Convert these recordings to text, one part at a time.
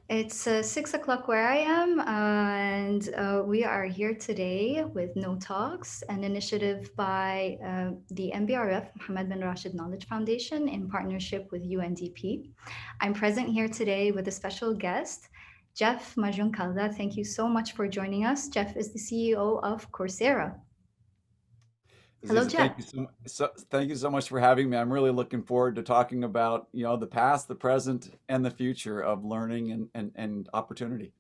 It's 6 o'clock where I am, and we are here today with No Talks, an initiative by the MBRF, Mohammed bin Rashid Knowledge Foundation, in partnership with UNDP. I'm present here today with a special guest, Jeff Maggioncalda. Thank you so much for joining us. Jeff is the CEO of Coursera. Hello, Aziza, Jeff. thank you so much for having me. I'm really looking forward to talking about, the past, the present, and the future of learning and opportunity.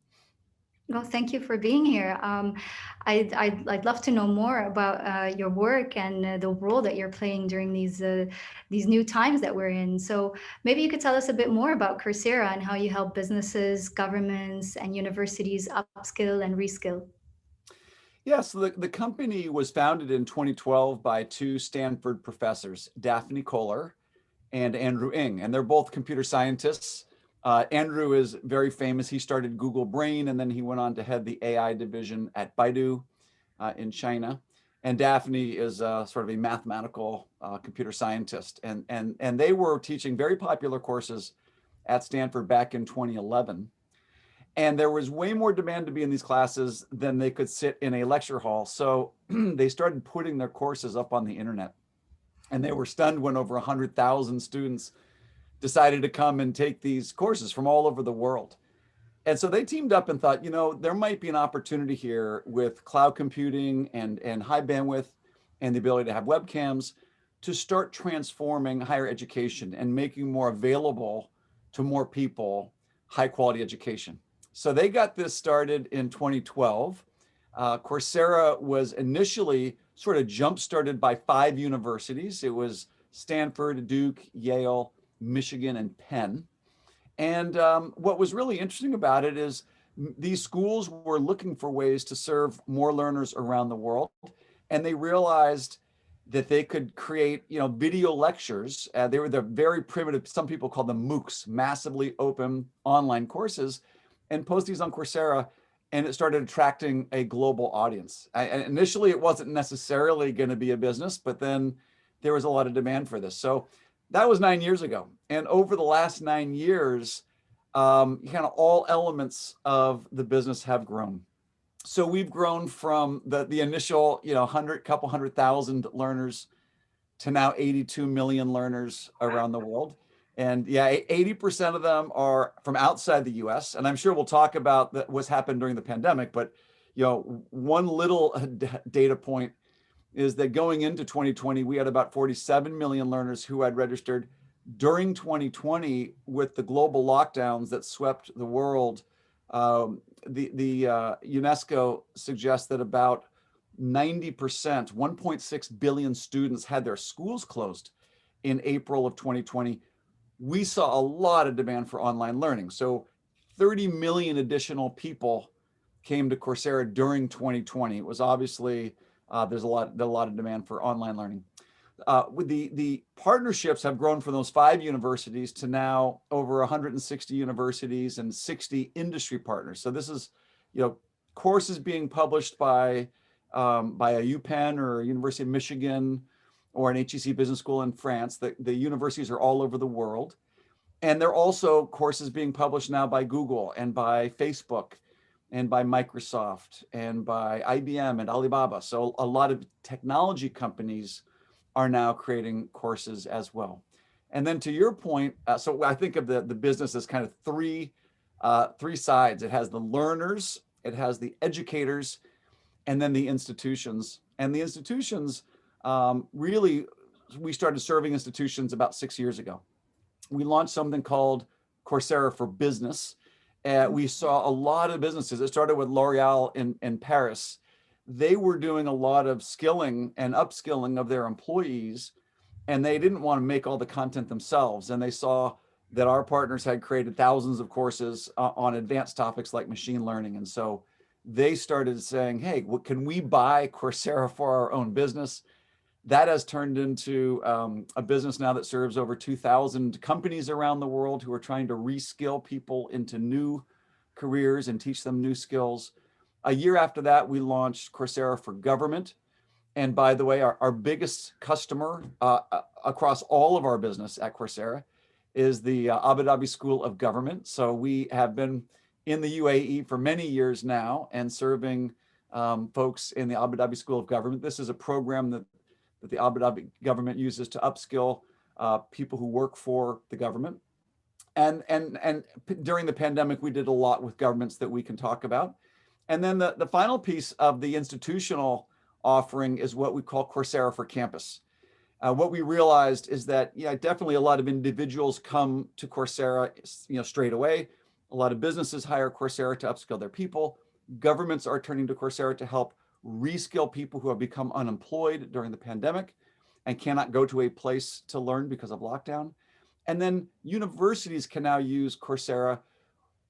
Well, thank you for being here. I'd love to know more about your work and the role that you're playing during these new times that we're in. So maybe you could tell us a bit more about Coursera and how you help businesses, governments, and universities upskill and reskill. Yeah, so the company was founded in 2012 by two Stanford professors, Daphne Koller and Andrew Ng, and they're both computer scientists. Andrew is very famous. He started Google Brain, and then he went on to head the AI division at Baidu in China. And Daphne is sort of a mathematical computer scientist, and they were teaching very popular courses at Stanford back in 2011. And there was way more demand to be in these classes than they could sit in a lecture hall. So they started putting their courses up on the internet. And they were stunned when over 100,000 students decided to come and take these courses from all over the world. And so they teamed up and thought, there might be an opportunity here with cloud computing and high bandwidth and the ability to have webcams to start transforming higher education and making more available to more people high quality education. So they got this started in 2012. Coursera was initially sort of jump started by 5 universities. It was Stanford, Duke, Yale, Michigan, and Penn. And what was really interesting about it is these schools were looking for ways to serve more learners around the world. And they realized that they could create, video lectures. They were the very primitive, some people call them MOOCs, massively open online courses, and post these on Coursera. And it started attracting a global audience. And initially, it wasn't necessarily going to be a business, but then there was a lot of demand for this. So that was 9 years ago. And over the last 9 years, kind of all elements of the business have grown. So we've grown from the initial, couple 100,000 learners to now 82 million learners around the world. And yeah, 80% of them are from outside the US. And I'm sure we'll talk about what's happened during the pandemic, but one little data point is that going into 2020, we had about 47 million learners who had registered. During 2020, with the global lockdowns that swept the world, the UNESCO suggests that about 90%, 1.6 billion students had their schools closed in April of 2020. We saw a lot of demand for online learning. So 30 million additional people came to Coursera during 2020. It was obviously, there's a lot of demand for online learning. With the partnerships have grown from those 5 universities to now over 160 universities and 60 industry partners. So this is, courses being published by a UPenn or a University of Michigan or an HEC business school in France. The universities are all over the world. And there are also courses being published now by Google and by Facebook and by Microsoft and by IBM and Alibaba. So a lot of technology companies are now creating courses as well. And then to your point, so I think of the business as kind of three sides. It has the learners, it has the educators, and then the institutions. And the institutions, really, we started serving institutions about 6 years ago. We launched something called Coursera for Business. We saw a lot of businesses. It started with L'Oreal in Paris. They were doing a lot of skilling and upskilling of their employees, and they didn't want to make all the content themselves. And they saw that our partners had created thousands of courses on advanced topics like machine learning. And so they started saying, hey, can we buy Coursera for our own business? That has turned into a business now that serves over 2,000 companies around the world who are trying to reskill people into new careers and teach them new skills. A year after that, we launched Coursera for Government. And by the way, our biggest customer across all of our business at Coursera is the Abu Dhabi School of Government. So we have been in the UAE for many years now and serving folks in the Abu Dhabi School of Government. This is a program that the Abu Dhabi government uses to upskill people who work for the government. And during the pandemic, we did a lot with governments that we can talk about. And then the final piece of the institutional offering is what we call Coursera for Campus. What we realized is that, definitely a lot of individuals come to Coursera, straight away. A lot of businesses hire Coursera to upskill their people. Governments are turning to Coursera to help reskill people who have become unemployed during the pandemic and cannot go to a place to learn because of lockdown. And then universities can now use Coursera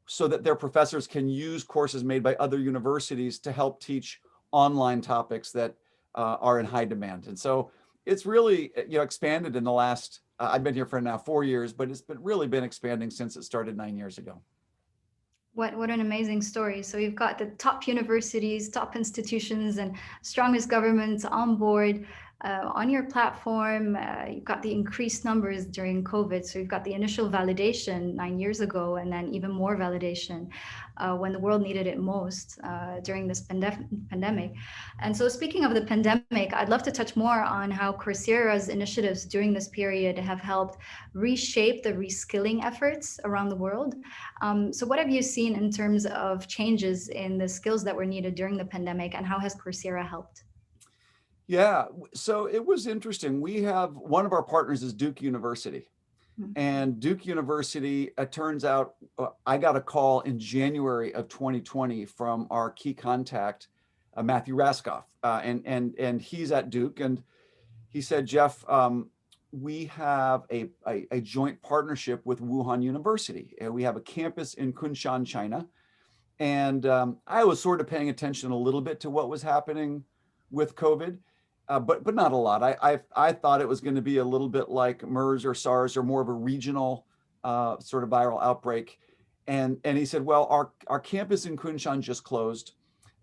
so that their professors can use courses made by other universities to help teach online topics that are in high demand. And so it's really expanded in the last, I've been here for now 4 years, but it's really been expanding since it started 9 years ago. What an amazing story. So you've got the top universities, top institutions, and strongest governments on board on your platform. You've got the increased numbers during COVID. So you've got the initial validation 9 years ago, and then even more validation when the world needed it most during this pandemic. And so speaking of the pandemic, I'd love to touch more on how Coursera's initiatives during this period have helped reshape the reskilling efforts around the world. So what have you seen in terms of changes in the skills that were needed during the pandemic, and how has Coursera helped? Yeah, so it was interesting. We have one of our partners is Duke University. And Duke University, it turns out, I got a call in January of 2020 from our key contact, Matthew Raskoff, and he's at Duke, and he said, Jeff, we have a joint partnership with Wuhan University, and we have a campus in Kunshan, China. And I was sort of paying attention a little bit to what was happening with COVID. But not a lot. I thought it was going to be a little bit like MERS or SARS, or more of a regional sort of viral outbreak. And he said, well, our campus in Kunshan just closed.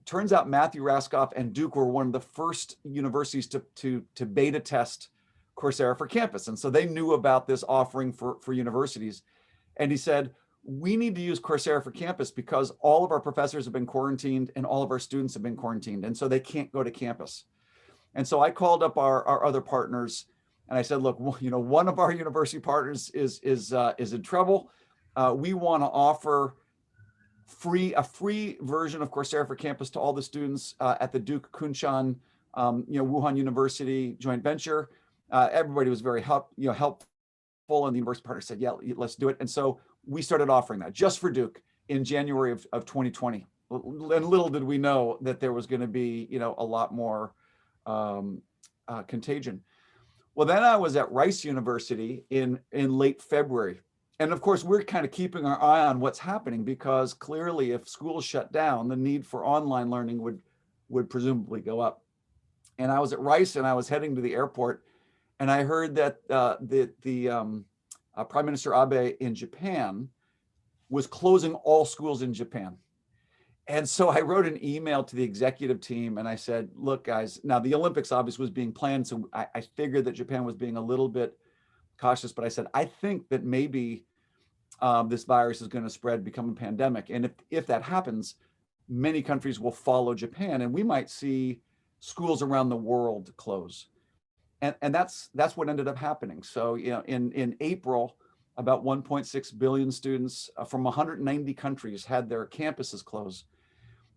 Turns out Matthew Raskoff and Duke were one of the first universities to beta test Coursera for Campus. And so they knew about this offering for universities. And he said, we need to use Coursera for Campus because all of our professors have been quarantined and all of our students have been quarantined. And so they can't go to campus. And so I called up our other partners and I said, look, one of our university partners is in trouble. We want to offer a free version of Coursera for Campus to all the students at the Duke Kunshan, Wuhan University joint venture. Everybody was very helpful, and the university partner said, yeah, let's do it. And so we started offering that just for Duke in January of 2020. And little did we know that there was going to be, a lot more contagion. Well, then I was at Rice University in late February. And of course, we're kind of keeping our eye on what's happening because clearly if schools shut down, the need for online learning would presumably go up. And I was at Rice and I was heading to the airport and I heard that the Prime Minister Abe in Japan was closing all schools in Japan. And so I wrote an email to the executive team and I said, look, guys, now the Olympics obviously was being planned. So I figured that Japan was being a little bit cautious, but I said, I think that maybe this virus is going to spread, become a pandemic. And if that happens, many countries will follow Japan and we might see schools around the world close. And that's what ended up happening. So, in April, about 1.6 billion students from 190 countries had their campuses closed.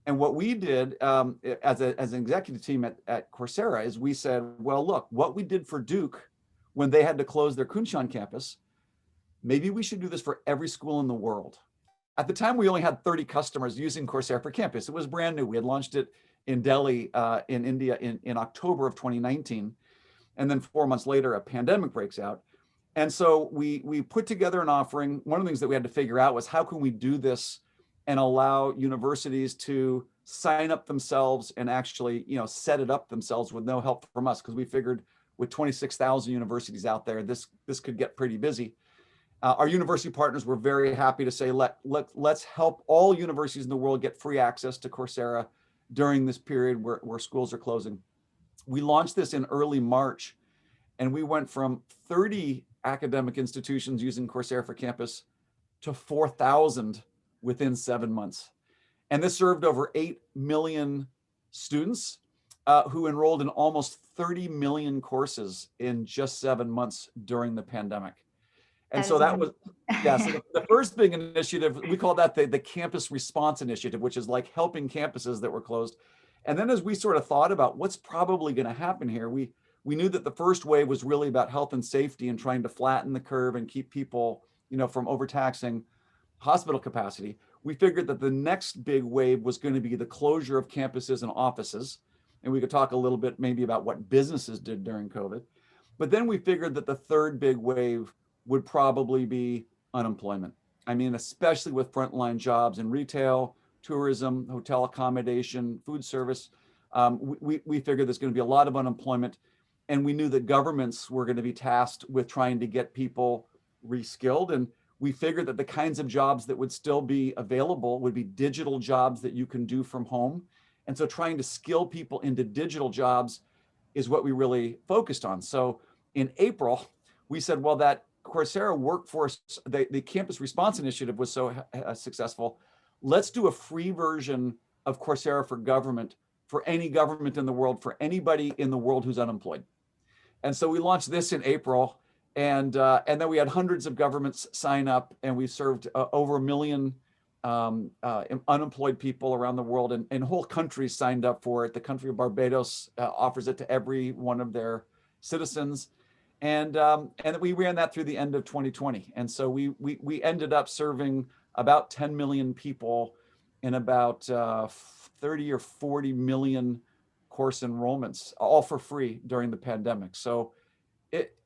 And what we did as an executive team at Coursera is we said, well, look, what we did for Duke when they had to close their Kunshan campus, maybe we should do this for every school in the world. At the time, we only had 30 customers using Coursera for Campus. It was brand new. We had launched it in Delhi, in India in October of 2019. And then 4 months later, a pandemic breaks out. And so we put together an offering. One of the things that we had to figure out was how can we do this and allow universities to sign up themselves and actually, set it up themselves with no help from us, because we figured with 26,000 universities out there, this could get pretty busy. Our university partners were very happy to say, let's help all universities in the world get free access to Coursera during this period where schools are closing. We launched this in early March, and we went from 30 academic institutions using Coursera for Campus to 4,000 within 7 months. And this served over 8 million students who enrolled in almost 30 million courses in just 7 months during the pandemic. And That so is that was, yeah, so amazing. the first big initiative, we call that the Campus Response Initiative, which is like helping campuses that were closed. And then as we sort of thought about what's probably going to happen here, we knew that the first wave was really about health and safety and trying to flatten the curve and keep people, from overtaxing hospital capacity. We figured that the next big wave was going to be the closure of campuses and offices. And we could talk a little bit maybe about what businesses did during COVID. But then we figured that the third big wave would probably be unemployment. I mean, especially with frontline jobs in retail, tourism, hotel accommodation, food service. We figured there's going to be a lot of unemployment. And we knew that governments were going to be tasked with trying to get people reskilled. And we figured that the kinds of jobs that would still be available would be digital jobs that you can do from home. And so trying to skill people into digital jobs is what we really focused on. So in April, we said, well, that Coursera workforce, the Campus Response Initiative was so successful. Let's do a free version of Coursera for government, for any government in the world, for anybody in the world who's unemployed. And so we launched this in April, and then we had hundreds of governments sign up, and we served over 1 million unemployed people around the world, and whole countries signed up for it. The country of Barbados offers it to every one of their citizens. And we ran that through the end of 2020. And so we ended up serving about 10 million people in about 30 or 40 million course enrollments, all for free during the pandemic. So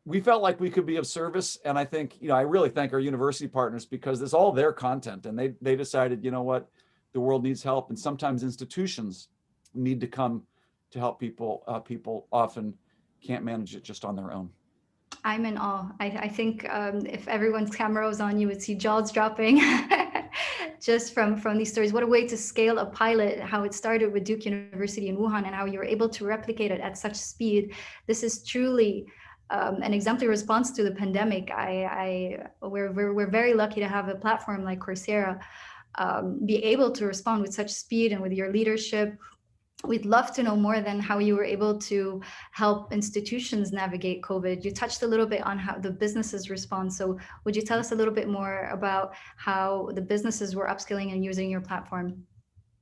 we felt like we could be of service. And I think, I really thank our university partners, because it's all their content. And they decided, what, the world needs help. And sometimes institutions need to come to help people. People often can't manage it just on their own. I'm in awe. I think if everyone's camera was on, you would see jaws dropping just from these stories. What a way to scale a pilot, how it started with Duke University in Wuhan and how you were able to replicate it at such speed. This is truly an exemplary response to the pandemic. We're very lucky to have a platform like Coursera be able to respond with such speed and with your leadership. We'd love to know more than how you were able to help institutions navigate COVID. You touched a little bit on how the businesses respond. So would you tell us a little bit more about how the businesses were upskilling and using your platform?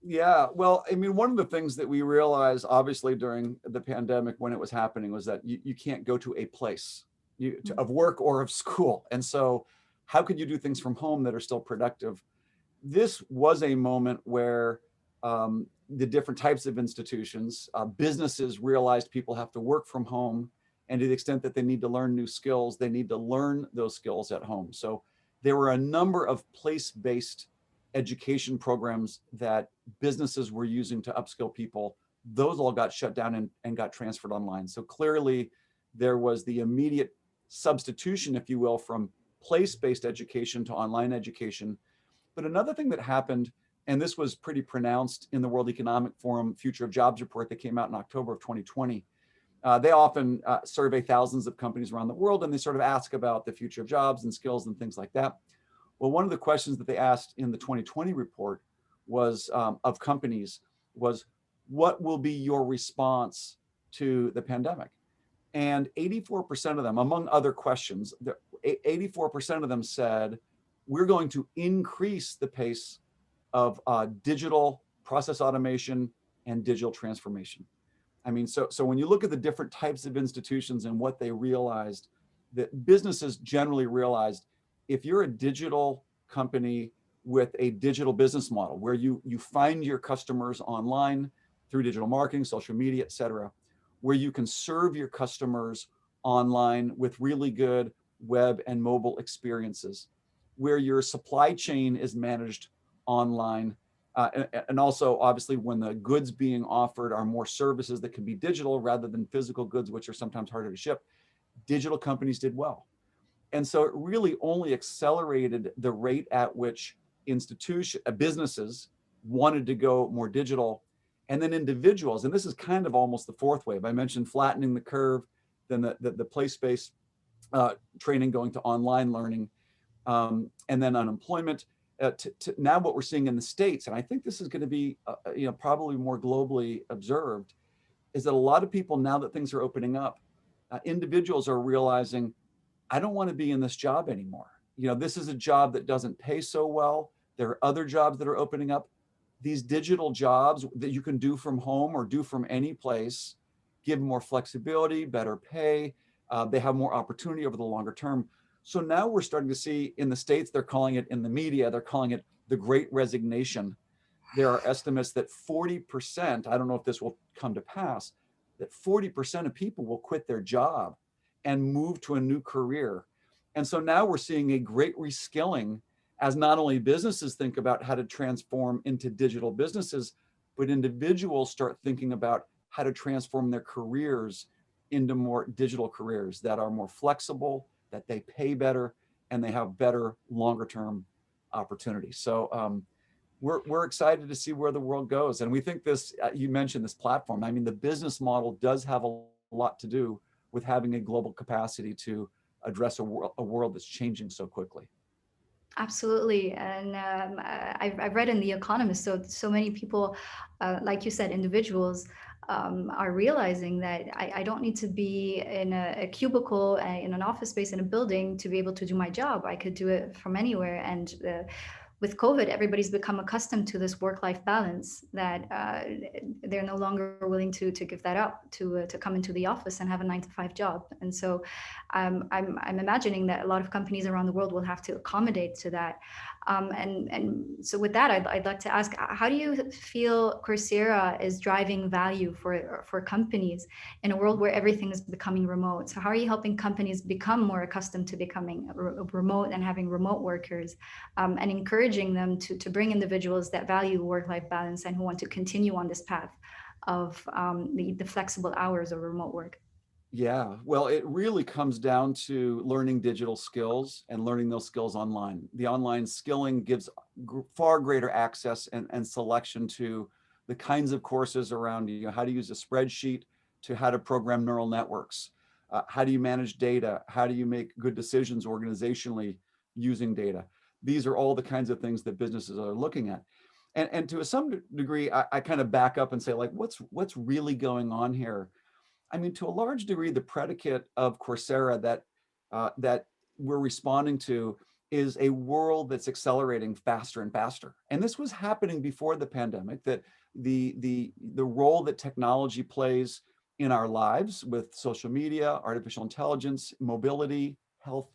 Yeah, well, I mean, one of the things that we realized, obviously, during the pandemic when it was happening was that you can't go to a place of work or of school. And so how could you do things from home that are still productive? This was a moment where the different types of institutions, businesses realized people have to work from home. And to the extent that they need to learn new skills, they need to learn those skills at home. So there were a number of place-based education programs that businesses were using to upskill people. Those all got shut down and got transferred online. So clearly there was the immediate substitution, if you will, from place-based education to online education. But another thing that happened, and this was pretty pronounced in the World Economic Forum Future of Jobs report that came out in October of 2020. They often survey thousands of companies around the world, and they sort of ask about the future of jobs and skills and things like that. Well, one of the questions that they asked in the 2020 report was of companies was, what will be your response to the pandemic? And 84% of them, among other questions, 84% of them said, we're going to increase the pace of digital process automation and digital transformation. I mean, so when you look at the different types of institutions and what they realized, that businesses generally realized, if you're a digital company with a digital business model where you find your customers online through digital marketing, social media, et cetera, where you can serve your customers online with really good web and mobile experiences, where your supply chain is managed online, and also obviously when the goods being offered are more services that can be digital rather than physical goods, which are sometimes harder to ship, digital companies did well. And so it really only accelerated the rate at which businesses wanted to go more digital. And then individuals, and this is kind of almost the fourth wave. I mentioned flattening the curve, then the place-based training going to online learning, and then unemployment. To now what we're seeing in the States, and I think this is going to be probably more globally observed, is that a lot of people, now that things are opening up, individuals are realizing, I don't want to be in this job anymore. This is a job that doesn't pay so well. There are other jobs that are opening up. These digital jobs that you can do from home or do from any place give more flexibility, better pay. They have more opportunity over the longer term. So now we're starting to see in the States, they're calling it, in the media, they're calling it the Great Resignation. There are estimates that 40%, I don't know if this will come to pass, that 40% of people will quit their job and move to a new career. And so now we're seeing a great reskilling as not only businesses think about how to transform into digital businesses, but individuals start thinking about how to transform their careers into more digital careers that are more flexible, that they pay better, and they have better longer term opportunities. So we're excited to see where the world goes. And we think this, you mentioned this platform. I mean, the business model does have a lot to do with having a global capacity to address a world that's changing so quickly. Absolutely, and I've read in The Economist. So many people, like you said, individuals, are realizing that I don't need to be in a cubicle in an office space in a building to be able to do my job. I could do it from anywhere, and with COVID, everybody's become accustomed to this work-life balance that they're no longer willing to give that up to come into the office and have a 9 to 5 job. And so I'm imagining that a lot of companies around the world will have to accommodate to that. And so with that, I'd like to ask, how do you feel Coursera is driving value for companies in a world where everything is becoming remote? So how are you helping companies become more accustomed to becoming remote and having remote workers, and encouraging them to bring individuals that value work-life balance and who want to continue on this path of the flexible hours of remote work? Yeah, well, it really comes down to learning digital skills and learning those skills online. The online skilling gives far greater access and selection to the kinds of courses around how to use a spreadsheet, to how to program neural networks, how do you manage data, how do you make good decisions organizationally using data. These are all the kinds of things that businesses are looking at. And to some degree, I kind of back up and say, like, what's really going on here? I mean, to a large degree, the predicate of Coursera that we're responding to is a world that's accelerating faster and faster. And this was happening before the pandemic, that the role that technology plays in our lives with social media, artificial intelligence, mobility, health,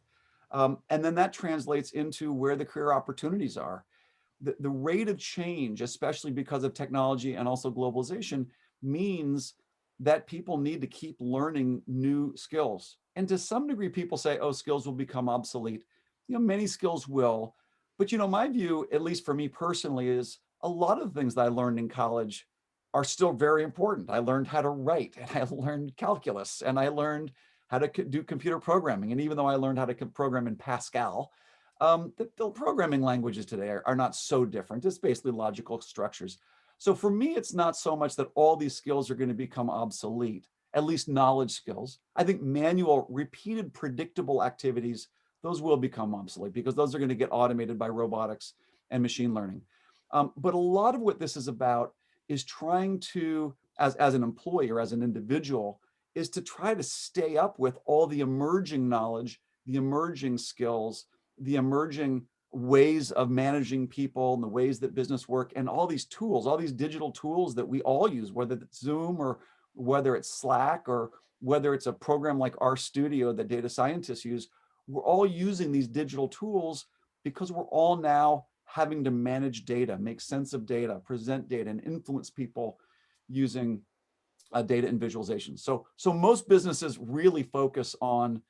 and then that translates into where the career opportunities are. The rate of change, especially because of technology and also globalization, means that people need to keep learning new skills. And to some degree, people say, oh, skills will become obsolete. Many skills will. But, my view, at least for me personally, is a lot of the things that I learned in college are still very important. I learned how to write, and I learned calculus, and I learned how to do computer programming. And even though I learned how to program in Pascal, the programming languages today are not so different. It's basically logical structures. So for me, it's not so much that all these skills are going to become obsolete, at least knowledge skills. I think manual, repeated, predictable activities, those will become obsolete because those are going to get automated by robotics and machine learning. But a lot of what this is about is trying to, as an employee or as an individual, is to try to stay up with all the emerging knowledge, the emerging skills, the emerging ways of managing people and the ways that business work, and all these tools, all these digital tools that we all use, whether it's Zoom or whether it's Slack or whether it's a program like RStudio that data scientists use. We're all using these digital tools because we're all now having to manage data, make sense of data, present data, and influence people using data and visualization. So most businesses really focus on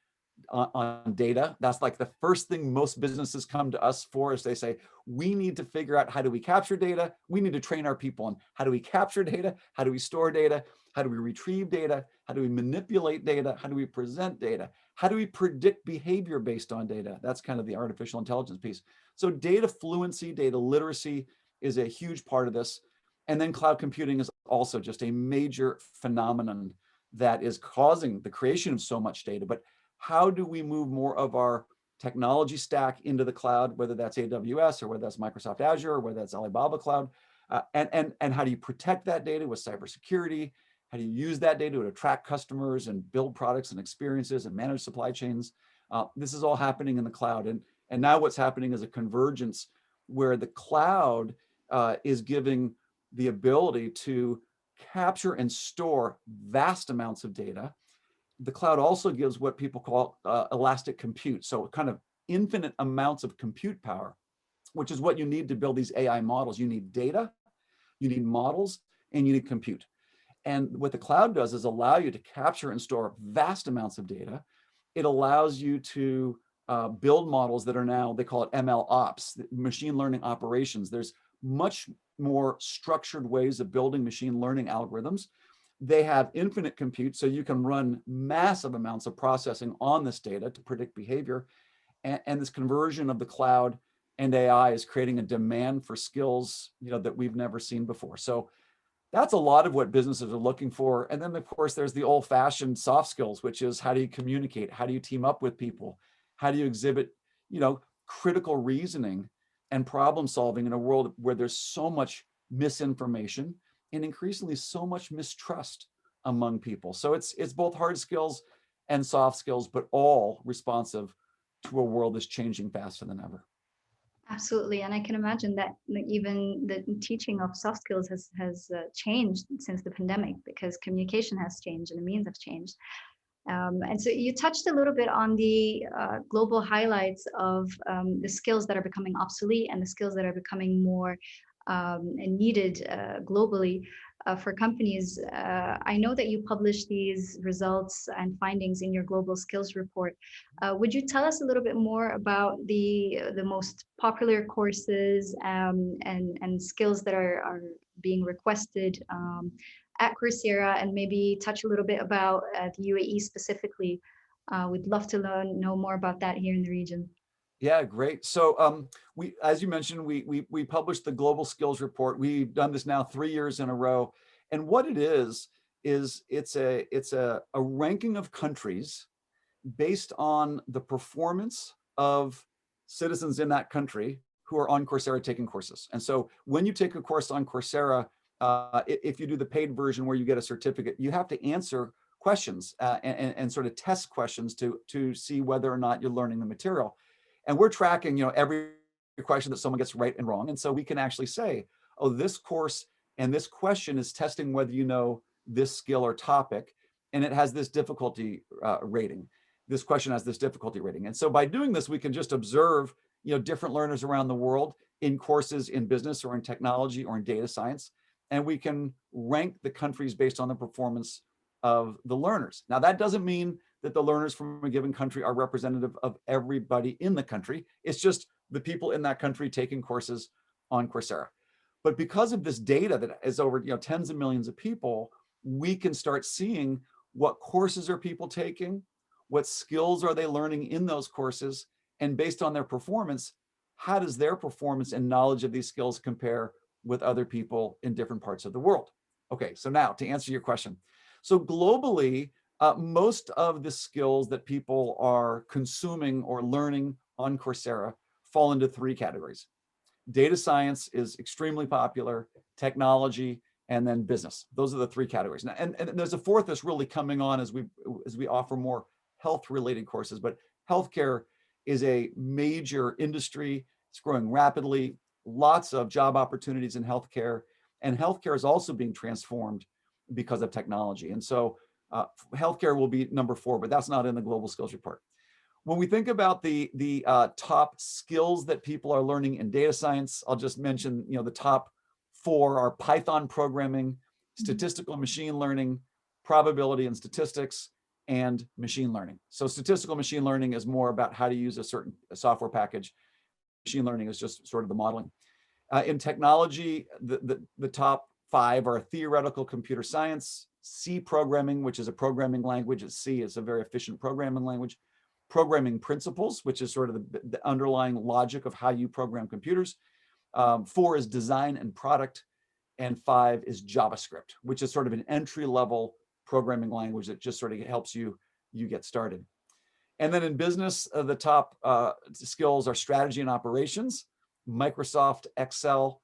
data. That's like the first thing most businesses come to us for, is they say, we need to figure out, how do we capture data? We need to train our people on how do we capture data? How do we store data? How do we retrieve data? How do we manipulate data? How do we present data? How do we predict behavior based on data? That's kind of the artificial intelligence piece. So data fluency, data literacy is a huge part of this. And then cloud computing is also just a major phenomenon that is causing the creation of so much data. But how do we move more of our technology stack into the cloud, whether that's AWS or whether that's Microsoft Azure or whether that's Alibaba Cloud, and how do you protect that data with cybersecurity? How do you use that data to attract customers and build products and experiences and manage supply chains? This is all happening in the cloud. And now what's happening is a convergence where the cloud is giving the ability to capture and store vast amounts of data. The cloud also gives what people call elastic compute. So kind of infinite amounts of compute power, which is what you need to build these AI models. You need data, you need models, and you need compute. And what the cloud does is allow you to capture and store vast amounts of data. It allows you to build models that are now, they call it ML ops, machine learning operations. There's much more structured ways of building machine learning algorithms. They have infinite compute, so you can run massive amounts of processing on this data to predict behavior. And this conversion of the cloud and AI is creating a demand for skills, that we've never seen before. So that's a lot of what businesses are looking for. And then, of course, there's the old-fashioned soft skills, which is how do you communicate? How do you team up with people? How do you exhibit, critical reasoning and problem solving in a world where there's so much misinformation and increasingly so much mistrust among people? So it's both hard skills and soft skills, but all responsive to a world that's changing faster than ever. Absolutely, and I can imagine that even the teaching of soft skills has changed since the pandemic, because communication has changed and the means have changed. And so you touched a little bit on the global highlights of the skills that are becoming obsolete and the skills that are becoming more needed globally for companies. I know that you publish these results and findings in your global skills report. Would you tell us a little bit more about the most popular courses and skills that are being requested at Coursera, and maybe touch a little bit about the UAE specifically? We'd love to know more about that here in the region. Yeah, great. So we, as you mentioned, we published the Global Skills Report. We've done this now 3 years in a row, and what it is it's a ranking of countries based on the performance of citizens in that country who are on Coursera taking courses. And so when you take a course on Coursera, if you do the paid version where you get a certificate, you have to answer questions and sort of test questions to see whether or not you're learning the material. And we're tracking, every question that someone gets right and wrong. And so we can actually say, oh, this course and this question is testing whether you know this skill or topic, and it has this difficulty rating. This question has this difficulty rating. And so by doing this, we can just observe, different learners around the world in courses in business or in technology or in data science, and we can rank the countries based on the performance of the learners. Now, that doesn't mean that the learners from a given country are representative of everybody in the country. It's just the people in that country taking courses on Coursera. But because of this data that is over tens of millions of people, we can start seeing what courses are people taking, what skills are they learning in those courses, and based on their performance, how does their performance and knowledge of these skills compare with other people in different parts of the world? Okay, so now to answer your question. So globally, most of the skills that people are consuming or learning on Coursera fall into 3 categories. Data science is extremely popular, technology, and then business. Those are the 3 categories. Now, and there's a 4th that's really coming on as we offer more health-related courses, but healthcare is a major industry. It's growing rapidly, lots of job opportunities in healthcare, and healthcare is also being transformed because of technology. And so healthcare will be number 4, but that's not in the Global Skills Report. When we think about the top skills that people are learning in data science, I'll just mention, the top 4 are Python programming, statistical machine learning, probability and statistics, and machine learning. So statistical machine learning is more about how to use a certain software package. Machine learning is just sort of the modeling. In technology, the top 5 are theoretical computer science, C programming, which is a programming language. C is a very efficient programming language. Programming principles, which is sort of the underlying logic of how you program computers. 4 is design and product. And 5 is JavaScript, which is sort of an entry-level programming language that just sort of helps you get started. And then in business, the top skills are strategy and operations, Microsoft Excel,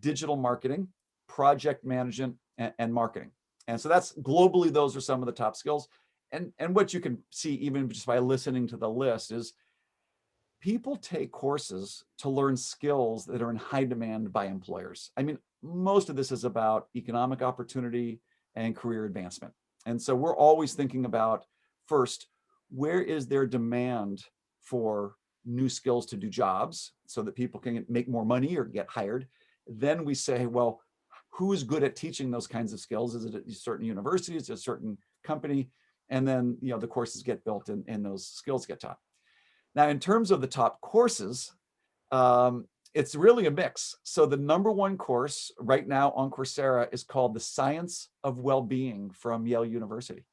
digital marketing, project management, and marketing. And so that's globally, those are some of the top skills. And what you can see even just by listening to the list is people take courses to learn skills that are in high demand by employers. I mean, most of this is about economic opportunity and career advancement. And so we're always thinking about, first, where is there demand for new skills to do jobs so that people can make more money or get hired? Then we say, well, who's good at teaching those kinds of skills? Is it at certain universities, a certain company? And then, the courses get built and those skills get taught. Now, in terms of the top courses, it's really a mix. So the number one course right now on Coursera is called The Science of Well-Being from Yale University.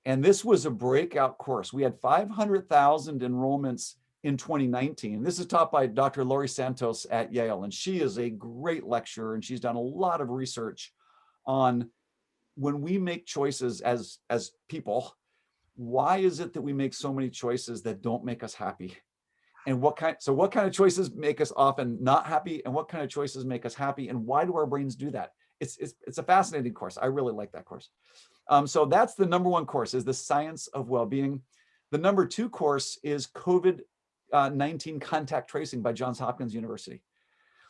And this was a breakout course. We had 500,000 enrollments in 2019. This is taught by Dr. Laurie Santos at Yale, and she is a great lecturer, and she's done a lot of research on when we make choices as people, why is it that we make so many choices that don't make us happy? And what kind of choices make us often not happy, and what kind of choices make us happy, and why do our brains do that? It's a fascinating course. I really like that course. So that's the number one course, is The Science of Well-Being. The number two course is COVID-19 Contact Tracing by Johns Hopkins University.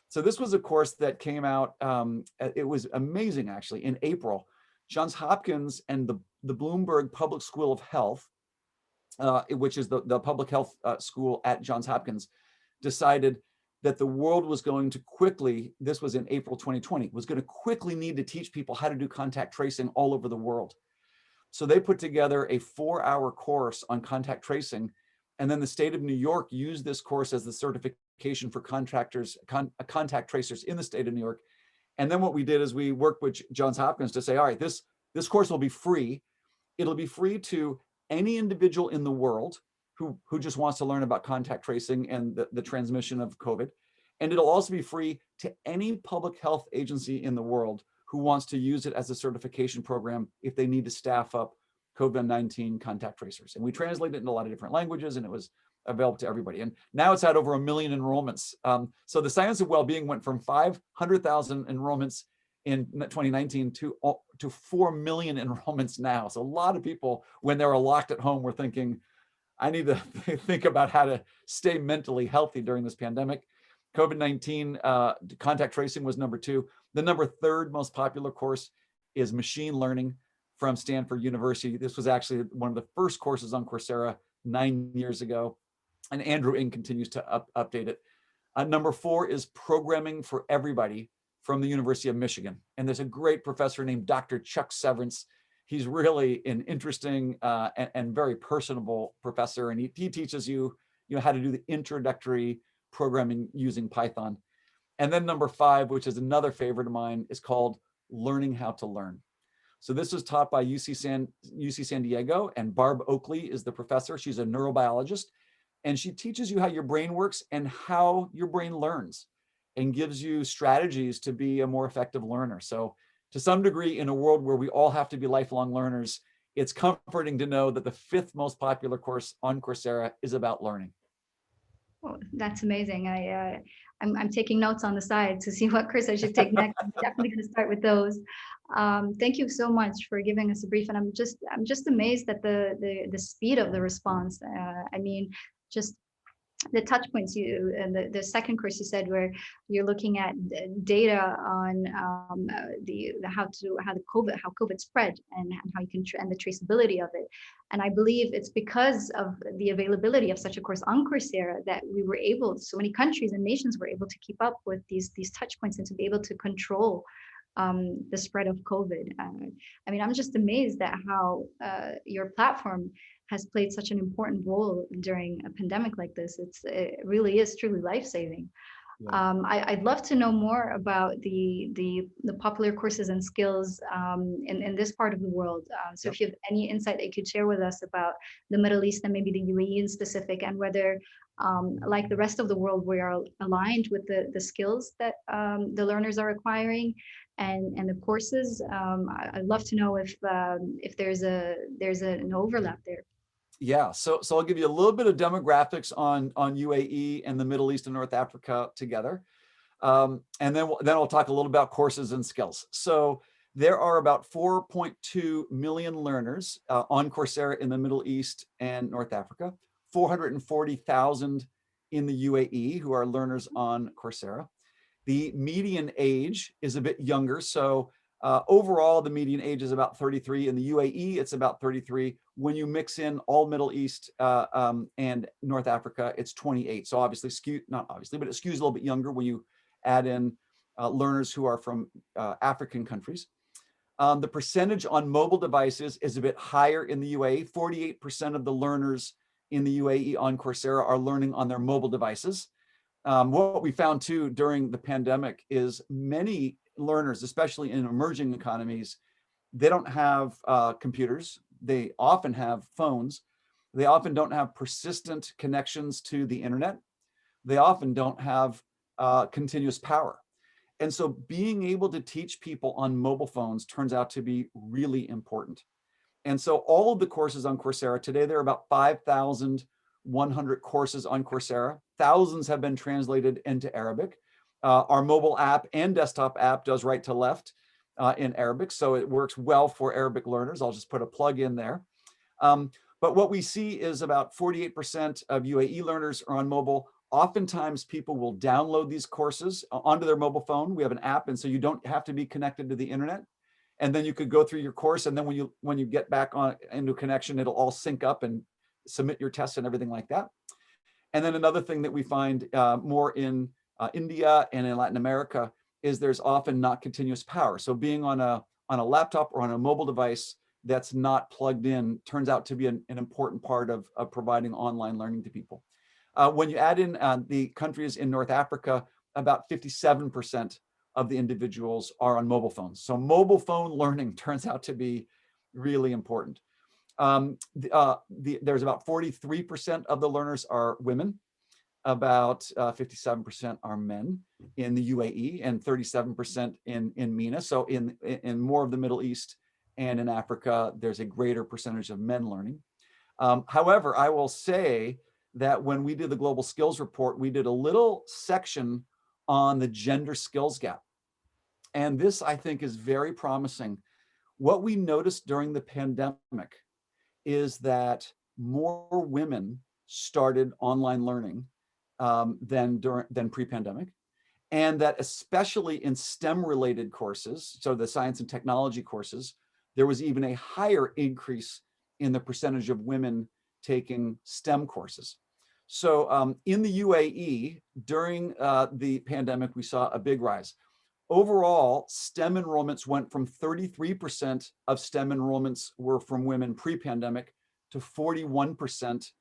So this was a course that came out, it was amazing actually, in April. Johns Hopkins and the Bloomberg Public School of Health, which is the public health school at Johns Hopkins, decided that the world was going to quickly, this was in April 2020, was going to quickly need to teach people how to do contact tracing all over the world. So they put together a 4-hour course on contact tracing. And then the state of New York used this course as the certification for contact tracers in the state of New York. And then what we did is we worked with Johns Hopkins to say, all right, this course will be free. It'll be free to any individual in the world who just wants to learn about contact tracing and the transmission of COVID. And it'll also be free to any public health agency in the world who wants to use it as a certification program if they need to staff up COVID-19 contact tracers. And we translated it in a lot of different languages, and it was available to everybody. And now it's had over 1 million enrollments. So the Science of Wellbeing went from 500,000 enrollments in 2019 to 4 million enrollments now. So a lot of people, when they were locked at home, were thinking, I need to think about how to stay mentally healthy during this pandemic. COVID-19 contact tracing was number two. The number third most popular course is machine learning from Stanford University. This was actually one of the first courses on Coursera 9 years ago. And Andrew Ng continues to update it. Number four is programming for everybody from the University of Michigan. And there's a great professor named Dr. Chuck Severance. He's really an interesting and very personable professor. And he teaches you how to do the introductory programming using Python. And then number five, which is another favorite of mine, is called Learning How to Learn. So this is taught by UC San Diego, and Barb Oakley is the professor. She's a neurobiologist, and she teaches you how your brain works and how your brain learns, and gives you strategies to be a more effective learner. So to some degree, in a world where we all have to be lifelong learners, it's comforting to know that the fifth most popular course on Coursera is about learning. Oh, that's amazing. I'm taking notes on the side to see what course I should take next. I'm definitely going to start with those. Thank you so much for giving us a brief, and I'm just amazed at the speed of the response. I mean, just the touch points and the second course you said, where you're looking at data on how COVID spread and how you can and the traceability of it. And I believe it's because of the availability of such a course on Coursera that so many countries and nations were able to keep up with these touch points and to be able to control the spread of COVID. I mean, I'm just amazed at how your platform has played such an important role during a pandemic like this. It really is truly life-saving. Yeah. I'd love to know more about the popular courses and skills in this part of the world. So if you have any insight that you could share with us about the Middle East and maybe the UAE in specific, and whether, like the rest of the world, we are aligned with the skills that the learners are acquiring and the courses. I'd love to know if there's an overlap there. Yeah, so I'll give you a little bit of demographics on UAE and the Middle East and North Africa together. And then I'll talk a little about courses and skills. So there are about 4.2 million learners on Coursera in the Middle East and North Africa, 440,000 in the UAE who are learners on Coursera. The median age is a bit younger. So overall, the median age is about 33. In the UAE, it's about 33. When you mix in all Middle East and North Africa, it's 28. So obviously, not obviously, but it skews a little bit younger when you add in learners who are from African countries. The percentage on mobile devices is a bit higher in the UAE. 48% of the learners in the UAE on Coursera are learning on their mobile devices. What we found too during the pandemic is many learners, especially in emerging economies, they don't have computers. They often have phones. They often don't have persistent connections to the internet. They often don't have continuous power. And so being able to teach people on mobile phones turns out to be really important. And so all of the courses on Coursera today, there are about 5,100 courses on Coursera. Thousands have been translated into Arabic. Our mobile app and desktop app does right to left in Arabic, so it works well for Arabic learners. I'll just put a plug in there. But what we see is about 48% of UAE learners are on mobile. Oftentimes people will download these courses onto their mobile phone. We have an app, and so you don't have to be connected to the internet. And then you could go through your course, and then when you get back on into connection, it'll all sync up and submit your tests and everything like that. And then another thing that we find more in India and in Latin America is there's often not continuous power. So being on a laptop or on a mobile device that's not plugged in turns out to be an important part of providing online learning to people. When you add in the countries in North Africa, about 57% of the individuals are on mobile phones. So mobile phone learning turns out to be really important. There's about 43% of the learners are women, about 57% are men in the UAE, and 37% in MENA. So in more of the Middle East and in Africa, there's a greater percentage of men learning. However, I will say that when we did the Global Skills Report, we did a little section on the gender skills gap. And this, I think, is very promising. What we noticed during the pandemic is that more women started online learning than pre-pandemic, and that especially in STEM-related courses, so the science and technology courses, there was even a higher increase in the percentage of women taking STEM courses. So in the UAE, during the pandemic, we saw a big rise. Overall, STEM enrollments went from 33% of STEM enrollments were from women pre-pandemic to 41%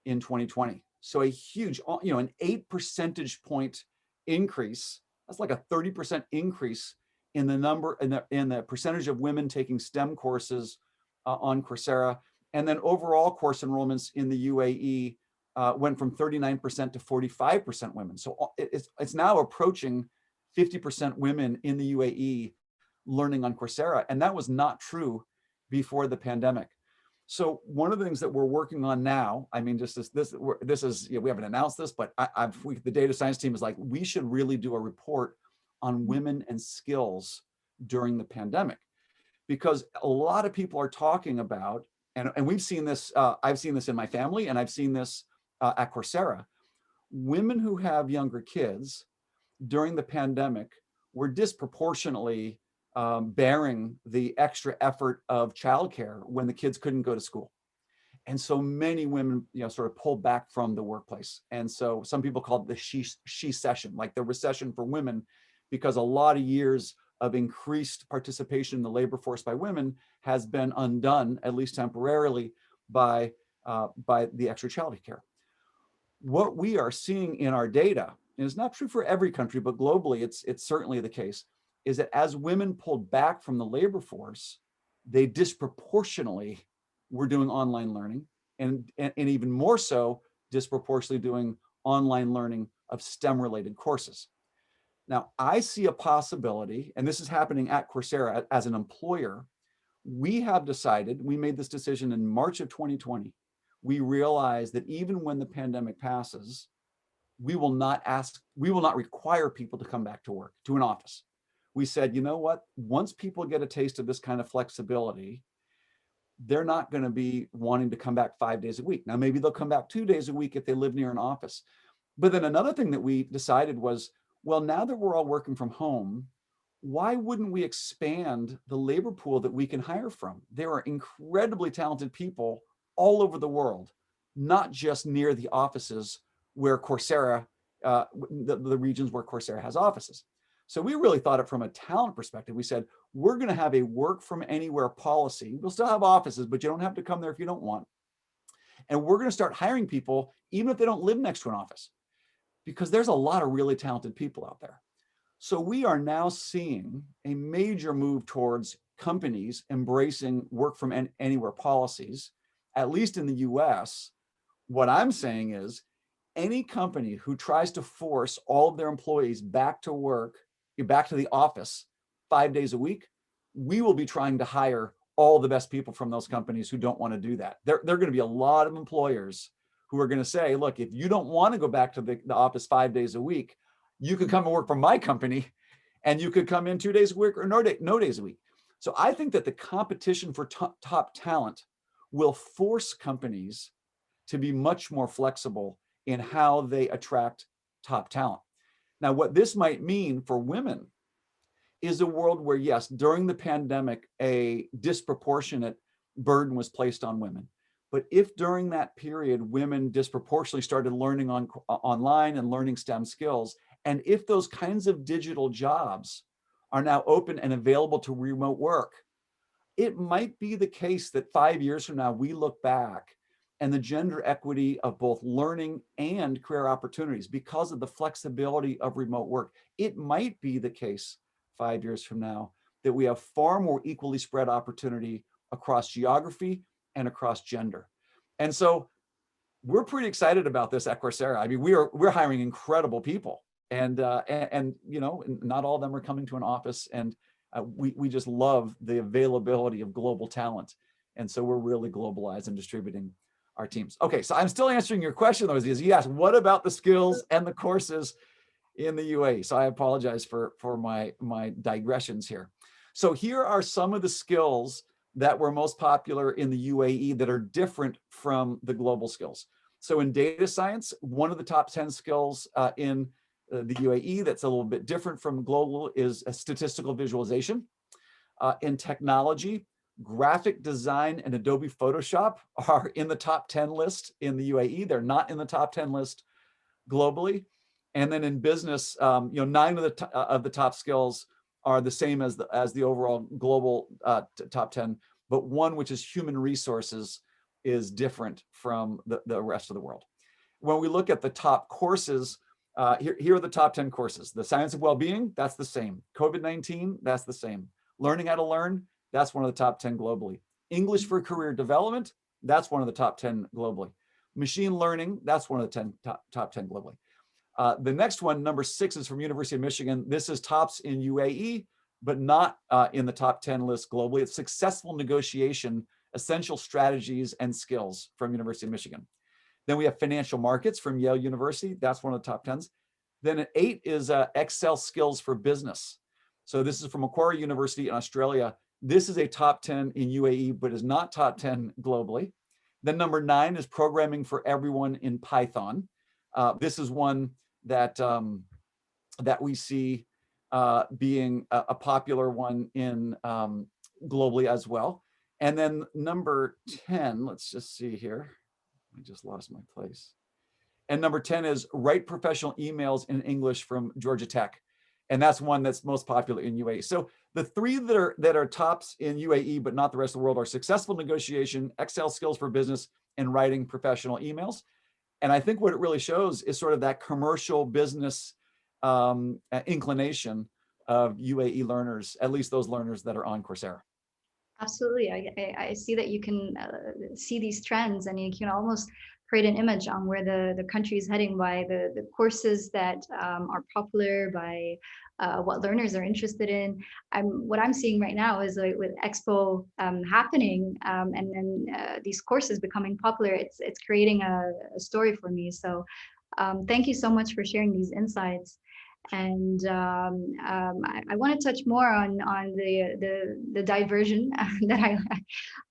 in 2020. So a huge, an 8 percentage point increase. That's like a 30% increase in the number in the percentage of women taking STEM courses on Coursera. And then overall course enrollments in the UAE went from 39% to 45% women. So it's now approaching 50% women in the UAE learning on Coursera. And that was not true before the pandemic. So one of the things that we're working on now, I mean, just this is, we haven't announced this, but the data science team is like, we should really do a report on women and skills during the pandemic, because a lot of people are talking about, and we've seen this, I've seen this in my family, and I've seen this at Coursera, women who have younger kids during the pandemic were disproportionately bearing the extra effort of childcare when the kids couldn't go to school. And so many women, sort of pulled back from the workplace. And so some people call it the she session, like the recession for women, because a lot of years of increased participation in the labor force by women has been undone, at least temporarily, by the extra childcare. What we are seeing in our data, and it's not true for every country, but globally, it's certainly the case, is that as women pulled back from the labor force, they disproportionately were doing online learning, and even more so, disproportionately doing online learning of STEM-related courses. Now, I see a possibility, and this is happening at Coursera as an employer. We have decided, we made this decision in March of 2020, we realized that even when the pandemic passes, we will not require people to come back to work, to an office. We said, you know what? Once people get a taste of this kind of flexibility, they're not going to be wanting to come back 5 days a week. Now, maybe they'll come back 2 days a week if they live near an office. But then another thing that we decided was, well, now that we're all working from home, why wouldn't we expand the labor pool that we can hire from? There are incredibly talented people all over the world, not just near the offices where Coursera, the regions where Coursera has offices. So we really thought it from a talent perspective. We said, we're going to have a work from anywhere policy. We'll still have offices, but you don't have to come there if you don't want. And we're going to start hiring people, even if they don't live next to an office, because there's a lot of really talented people out there. So we are now seeing a major move towards companies embracing work from anywhere policies, at least in the US. What I'm saying is any company who tries to force all of their employees back to work, back to the office 5 days a week, we will be trying to hire all the best people from those companies who don't want to do that. There are going to be a lot of employers who are going to say, look, if you don't want to go back to the office 5 days a week, you could come and work for my company and you could come in 2 days a week or no days a week. So I think that the competition for top talent will force companies to be much more flexible in how they attract top talent. Now, what this might mean for women is a world where, yes, during the pandemic, a disproportionate burden was placed on women. But if during that period, women disproportionately started learning online and learning STEM skills, and if those kinds of digital jobs are now open and available to remote work, it might be the case that 5 years from now, we look back and the gender equity of both learning and career opportunities because of the flexibility of remote work. It might be the case 5 years from now that we have far more equally spread opportunity across geography and across gender. And so we're pretty excited about this at Coursera. I mean, we're hiring incredible people, and you know, not all of them are coming to an office, and we just love the availability of global talent, and so we're really globalized and distributing our teams. Okay, so I'm still answering your question though, Aziza. You asked, what about the skills and the courses in the UAE? So I apologize for my digressions here. So here are some of the skills that were most popular in the UAE that are different from the global skills. So in data science, one of the top 10 skills in the UAE that's a little bit different from global is statistical visualization. In technology, graphic design and Adobe Photoshop are in the top 10 list in the UAE. They're not in the top 10 list globally. And then in business, you know, 9 of the top skills are the same as the overall global top 10, but one, which is human resources, is different from the rest of the world. When we look at the top courses, here are the top 10 courses. The Science of Wellbeing, that's the same. COVID-19, that's the same. Learning how to learn, that's one of the top 10 globally. English for career development, that's one of the top 10 globally. Machine learning, that's one of the top 10 globally. The next one, number 6, is from University of Michigan. This is tops in UAE, but not in the top 10 list globally. It's successful negotiation, essential strategies and skills from University of Michigan. Then we have financial markets from Yale University. That's one of the top 10s. Then at 8 is Excel skills for business. So this is from Macquarie University in Australia. This is a top 10 in UAE, but is not top 10 globally. Then number 9 is programming for everyone in Python. This is one that that we see being a popular one in globally as well. And then number 10, let's just see here. I just lost my place. And number 10 is write professional emails in English from Georgia Tech. And that's one that's most popular in UAE. So the 3 that are tops in UAE, but not the rest of the world, are successful negotiation, Excel skills for business, and writing professional emails. And I think what it really shows is sort of that commercial business inclination of UAE learners, at least those learners that are on Coursera. Absolutely. I see that you can see these trends, and you can almost create an image on where the country is heading by the courses that are popular, by what learners are interested in. What I'm seeing right now is like with Expo happening and then these courses becoming popular, it's creating a story for me. So thank you so much for sharing these insights. And I want to touch more on the diversion that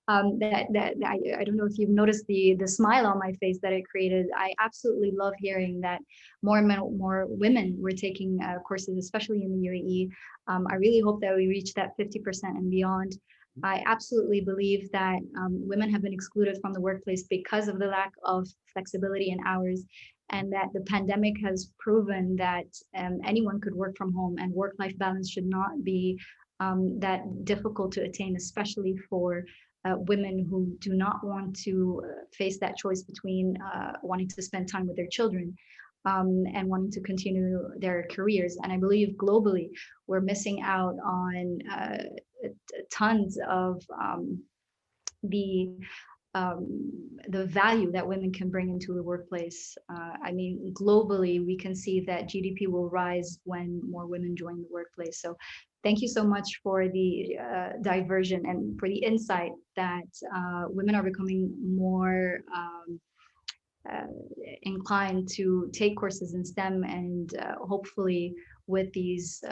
I don't know if you've noticed the smile on my face that it created. I absolutely love hearing that more women were taking courses, especially in the UAE. I really hope that we reach that 50% and beyond. I absolutely believe that women have been excluded from the workplace because of the lack of flexibility in hours, and that the pandemic has proven that anyone could work from home, and work-life balance should not be that difficult to attain, especially for women who do not want to face that choice between wanting to spend time with their children and wanting to continue their careers. And I believe globally, we're missing out on tons of the the value that women can bring into the workplace. I mean, globally, we can see that GDP will rise when more women join the workplace. So thank you so much for the diversion and for the insight that women are becoming more uh, inclined to take courses in STEM, and hopefully with these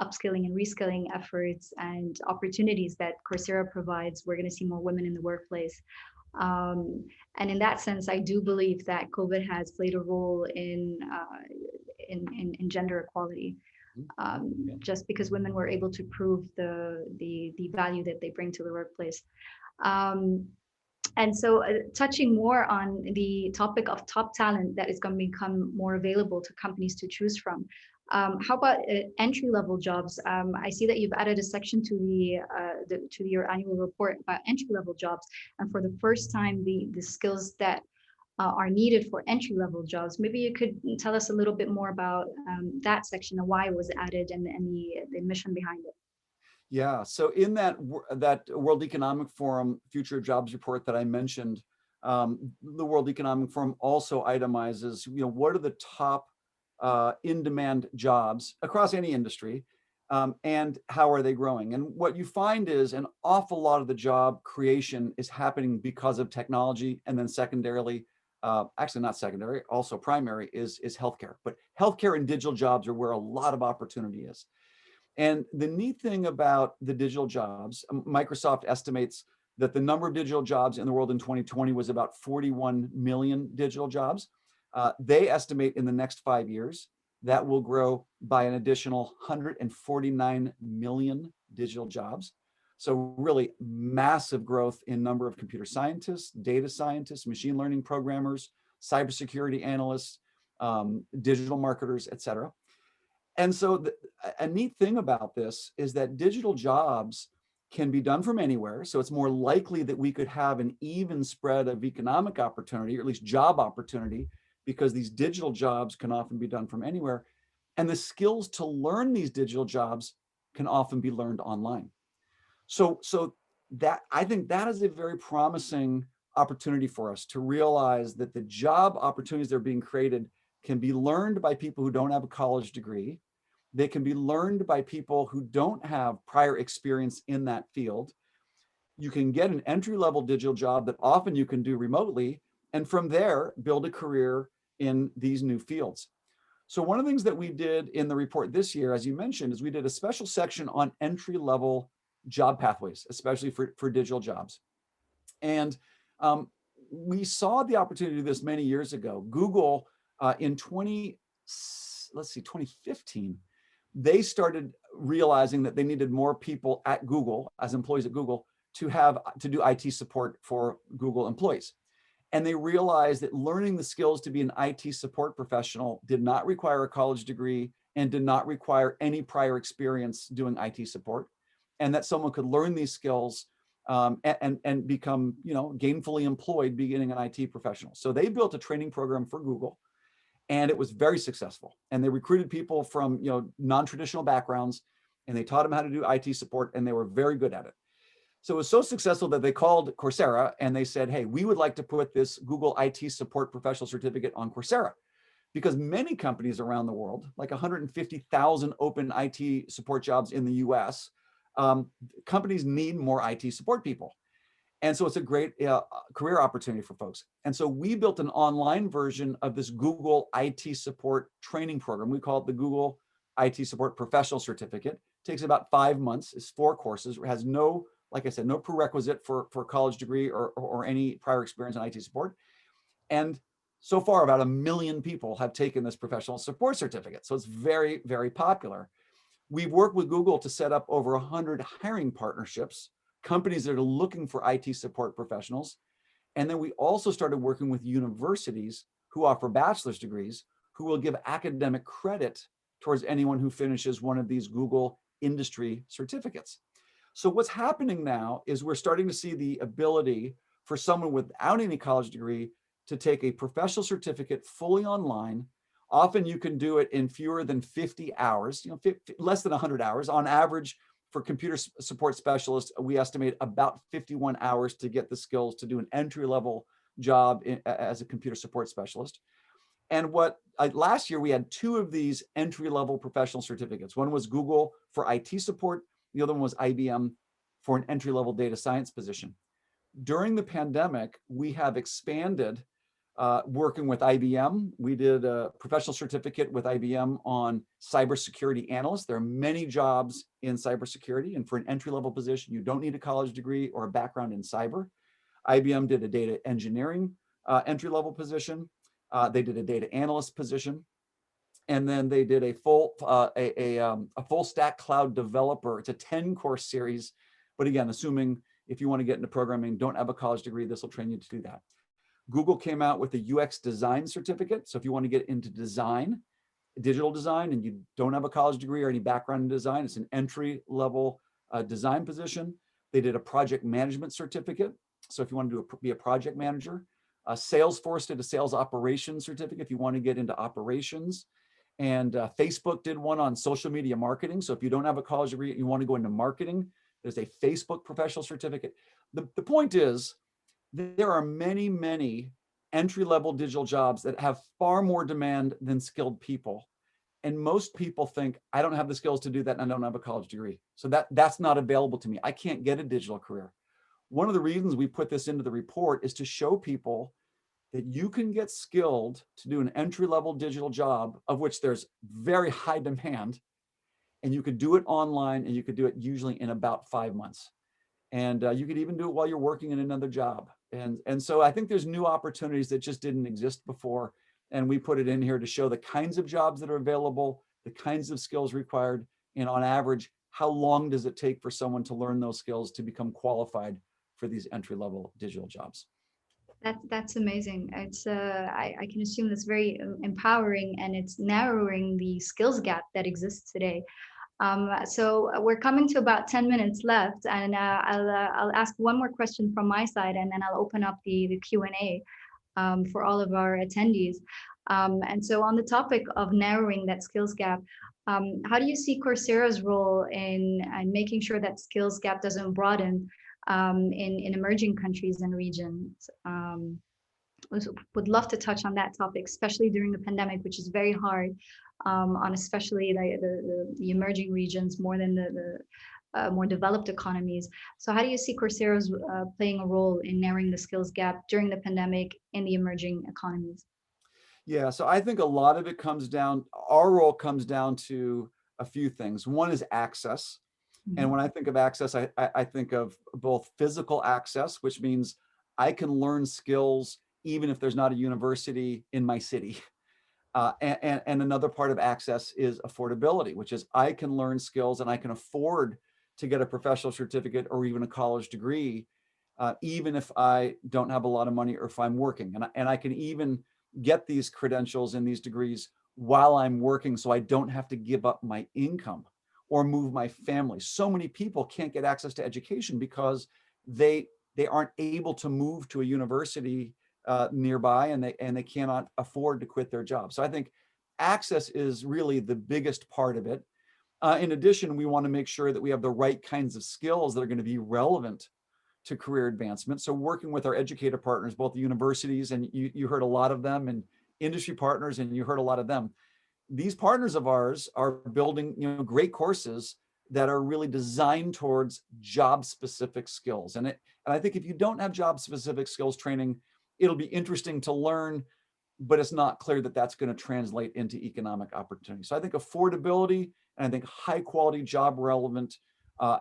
upskilling and reskilling efforts and opportunities that Coursera provides, we're going to see more women in the workplace. Um, and in that sense, I do believe that COVID has played a role in gender equality, just because women were able to prove the value that they bring to the workplace. Um, and so, touching more on the topic of top talent that is going to become more available to companies to choose from. How about entry level jobs? I see that you've added a section to to your annual report about entry level jobs, and for the first time, the skills that are needed for entry level jobs. Maybe you could tell us a little bit more about that section and why it was added, and the mission behind it. Yeah. So in that World Economic Forum Future Jobs report that I mentioned, the World Economic Forum also itemizes, what are the top in-demand jobs across any industry, and how are they growing? And what you find is an awful lot of the job creation is happening because of technology, and then secondarily, actually not secondary, also primary is healthcare. But healthcare and digital jobs are where a lot of opportunity is. And the neat thing about the digital jobs, Microsoft estimates that the number of digital jobs in the world in 2020 was about 41 million digital jobs. They estimate in the next 5 years that will grow by an additional 149 million digital jobs. So really massive growth in number of computer scientists, data scientists, machine learning programmers, cybersecurity analysts, digital marketers, et cetera. And so a neat thing about this is that digital jobs can be done from anywhere. So it's more likely that we could have an even spread of economic opportunity, or at least job opportunity, because these digital jobs can often be done from anywhere. And the skills to learn these digital jobs can often be learned online. So that, I think that is a very promising opportunity for us to realize that the job opportunities that are being created can be learned by people who don't have a college degree. They can be learned by people who don't have prior experience in that field. You can get an entry-level digital job that often you can do remotely, and from there build a career in these new fields. So one of the things that we did in the report this year, as you mentioned, is we did a special section on entry-level job pathways, especially for digital jobs. And we saw the opportunity to do this many years ago. Google in 2015, they started realizing that they needed more people at Google, as employees at Google, to do IT support for Google employees. And they realized that learning the skills to be an IT support professional did not require a college degree and did not require any prior experience doing IT support, and that someone could learn these skills and become, gainfully employed, beginning an IT professional. So they built a training program for Google, and it was very successful. And they recruited people from, non-traditional backgrounds, and they taught them how to do IT support, and they were very good at it. So it was so successful that they called Coursera and they said, hey, we would like to put this Google IT support professional certificate on Coursera, because many companies around the world, like 150,000 open IT support jobs in the US, companies need more IT support people. And so it's a great career opportunity for folks. And so we built an online version of this Google IT support training program. We call it the Google IT support professional certificate. It takes about 5 months. It's 4 courses. It has no, like I said, no prerequisite for a college degree or any prior experience in IT support. And so far, about 1 million people have taken this professional support certificate. So it's very, very popular. We've worked with Google to set up over 100 hiring partnerships, companies that are looking for IT support professionals. And then we also started working with universities who offer bachelor's degrees, who will give academic credit towards anyone who finishes one of these Google industry certificates. So what's happening now is we're starting to see the ability for someone without any college degree to take a professional certificate fully online. Often you can do it in fewer than 50 hours, less than 100 hours. On average, for computer support specialists, we estimate about 51 hours to get the skills to do an entry-level job as a computer support specialist. And last year we had 2 of these entry-level professional certificates. One was Google for IT support. The other one was IBM for an entry-level data science position. During the pandemic, we have expanded working with IBM. We did a professional certificate with IBM on cybersecurity analyst. There are many jobs in cybersecurity, and for an entry-level position, you don't need a college degree or a background in cyber. IBM did a data engineering entry-level position. They did a data analyst position, and then they did a full stack cloud developer. It's a 10-course series, but again, assuming if you want to get into programming, don't have a college degree, this will train you to do that. Google came out with a UX design certificate. So if you want to get into design, digital design, and you don't have a college degree or any background in design, it's an entry-level design position. They did a project management certificate. So if you want to be a project manager, Salesforce did a sales operations certificate if you want to get into operations. And Facebook did one on social media marketing. So if you don't have a college degree and you want to go into marketing, there's a Facebook professional certificate. The point is, there are many, many entry-level digital jobs that have far more demand than skilled people. And most people think, I don't have the skills to do that, and I don't have a college degree. So that's not available to me. I can't get a digital career. One of the reasons we put this into the report is to show people that you can get skilled to do an entry-level digital job, of which there's very high demand, and you could do it online, and you could do it usually in about 5 months. And you could even do it while you're working in another job. And so I think there's new opportunities that just didn't exist before. And we put it in here to show the kinds of jobs that are available, the kinds of skills required, and on average, how long does it take for someone to learn those skills to become qualified for these entry-level digital jobs. That's amazing. I can assume that's very empowering, and it's narrowing the skills gap that exists today. So we're coming to about 10 minutes left, and I'll ask one more question from my side, and then I'll open up the Q&A for all of our attendees. And so on the topic of narrowing that skills gap, how do you see Coursera's role in making sure that skills gap doesn't broaden in emerging countries and regions? Would love to touch on that topic, especially during the pandemic, which is very hard on especially the emerging regions more than the more developed economies. So how do you see Coursera's playing a role in narrowing the skills gap during the pandemic in the emerging economies? Yeah, so I think a lot of it our role comes down to a few things. One is access. And when I think of access, I think of both physical access, which means I can learn skills even if there's not a university in my city. And another part of access is affordability, which is I can learn skills and I can afford to get a professional certificate or even a college degree, even if I don't have a lot of money or if I'm working. And I can even get these credentials and these degrees while I'm working, so I don't have to give up my income or move my family. So many people can't get access to education because they aren't able to move to a university nearby, and they cannot afford to quit their job. So I think access is really the biggest part of it. In addition, we want to make sure that we have the right kinds of skills that are going to be relevant to career advancement. So working with our educator partners, both the universities, and you heard a lot of them, and industry partners, and you heard a lot of them. These partners of ours are building, great courses that are really designed towards job-specific skills. And I think if you don't have job-specific skills training, it'll be interesting to learn, but it's not clear that that's going to translate into economic opportunity. So I think affordability and I think high quality job relevant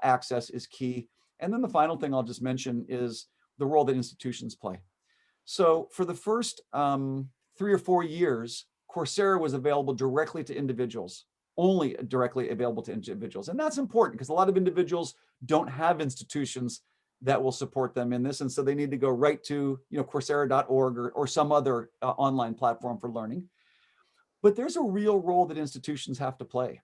access is key. And then the final thing I'll just mention is the role that institutions play. So for the first 3 or 4 years, Coursera was available directly to individuals, only directly available to individuals. And that's important because a lot of individuals don't have institutions that will support them in this. And so they need to go right to Coursera.org or some other online platform for learning. But there's a real role that institutions have to play.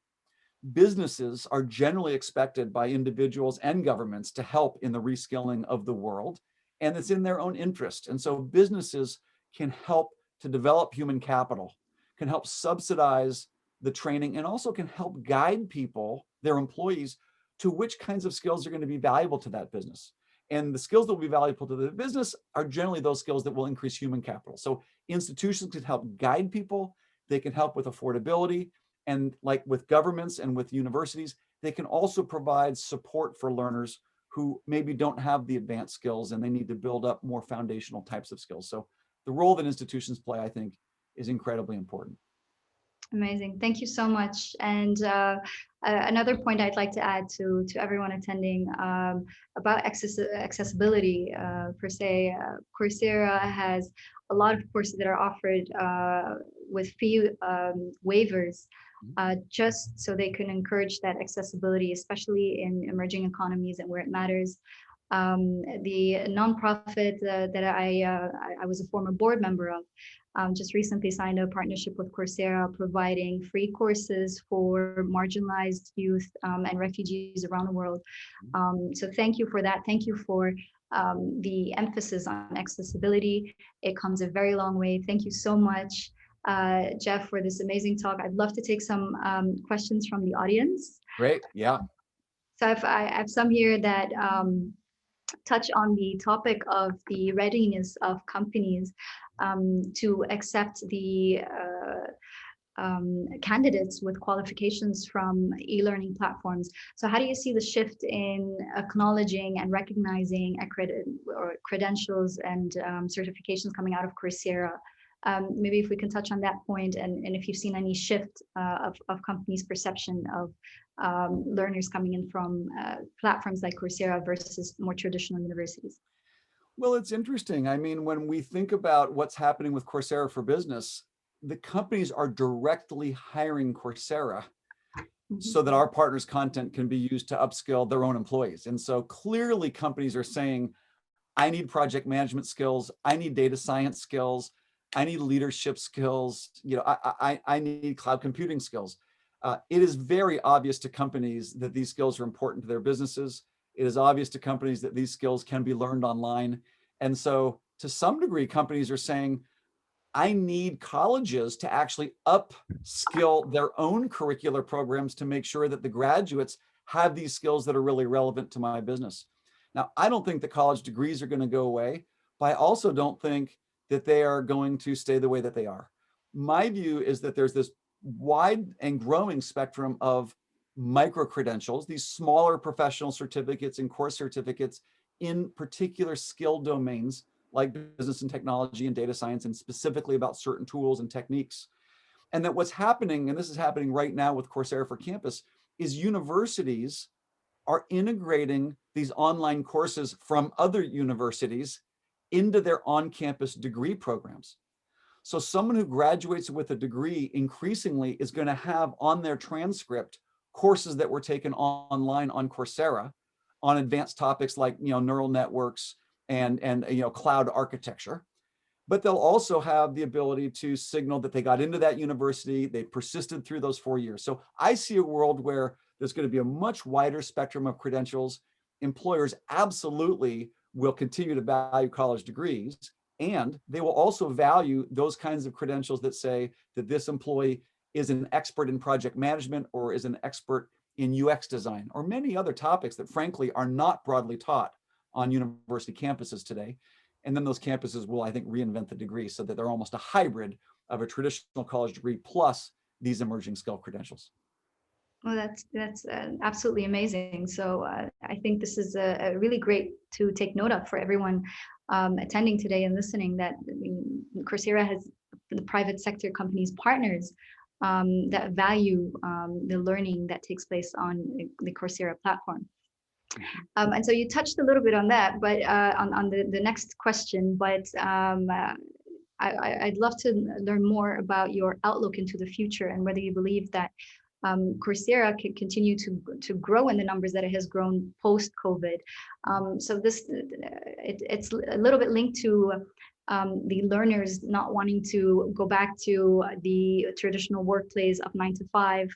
Businesses are generally expected by individuals and governments to help in the reskilling of the world, and it's in their own interest. And so businesses can help to develop human capital, can help subsidize the training, and also can help guide people, their employees, to which kinds of skills are going to be valuable to that business. And the skills that will be valuable to the business are generally those skills that will increase human capital. So institutions can help guide people, they can help with affordability, and like with governments and with universities, they can also provide support for learners who maybe don't have the advanced skills and they need to build up more foundational types of skills. So the role that institutions play, I think, is incredibly important. Amazing. Thank you so much. And another point I'd like to add to everyone attending about accessibility per se. Coursera has a lot of courses that are offered with fee waivers, just so they can encourage that accessibility, especially in emerging economies and where it matters. The nonprofit that I was a former board member of just recently signed a partnership with Coursera, providing free courses for marginalized youth and refugees around the world. So thank you for that. Thank you for the emphasis on accessibility. It comes a very long way. Thank you so much, Jeff, for this amazing talk. I'd love to take some questions from the audience. Great. Yeah. So I have some here that touch on the topic of the readiness of companies to accept the candidates with qualifications from e-learning platforms. So how do you see the shift in acknowledging and recognizing credentials and certifications coming out of Coursera? Maybe if we can touch on that point, and if you've seen any shift of companies' perception of learners coming in from platforms like Coursera versus more traditional universities. Well, it's interesting. I mean, when we think about what's happening with Coursera for Business, the companies are directly hiring Coursera so that our partners' content can be used to upskill their own employees. And so clearly companies are saying, I need project management skills, I need data science skills, I need leadership skills, I need cloud computing skills. It is very obvious to companies that these skills are important to their businesses. It is obvious to companies that these skills can be learned online. And so to some degree, companies are saying, I need colleges to actually upskill their own curricular programs to make sure that the graduates have these skills that are really relevant to my business. Now, I don't think the college degrees are going to go away, but I also don't think that they are going to stay the way that they are. My view is that there's this wide and growing spectrum of micro-credentials, these smaller professional certificates and course certificates in particular skill domains like business and technology and data science, and specifically about certain tools and techniques. And that what's happening, and this is happening right now with Coursera for Campus, is universities are integrating these online courses from other universities into their on-campus degree programs. So someone who graduates with a degree increasingly is going to have on their transcript courses that were taken online on Coursera on advanced topics like neural networks and cloud architecture. But they'll also have the ability to signal that they got into that university, they persisted through those 4 years. So I see a world where there's going to be a much wider spectrum of credentials. Employers absolutely will continue to value college degrees, and they will also value those kinds of credentials that say that this employee is an expert in project management or is an expert in UX design, or many other topics that frankly are not broadly taught on university campuses today. And then those campuses will, I think, reinvent the degree so that they're almost a hybrid of a traditional college degree plus these emerging skill credentials. Well, that's absolutely amazing. So I think this is a really great to take note of for everyone attending today and listening. That I mean, Coursera has the private sector companies partners that value the learning that takes place on the Coursera platform. And so you touched a little bit on that, but on the next question. But I'd love to learn more about your outlook into the future and whether you believe that Coursera can continue to grow in the numbers that it has grown post-COVID. So it's a little bit linked to the learners not wanting to go back to the traditional workplace of 9 to 5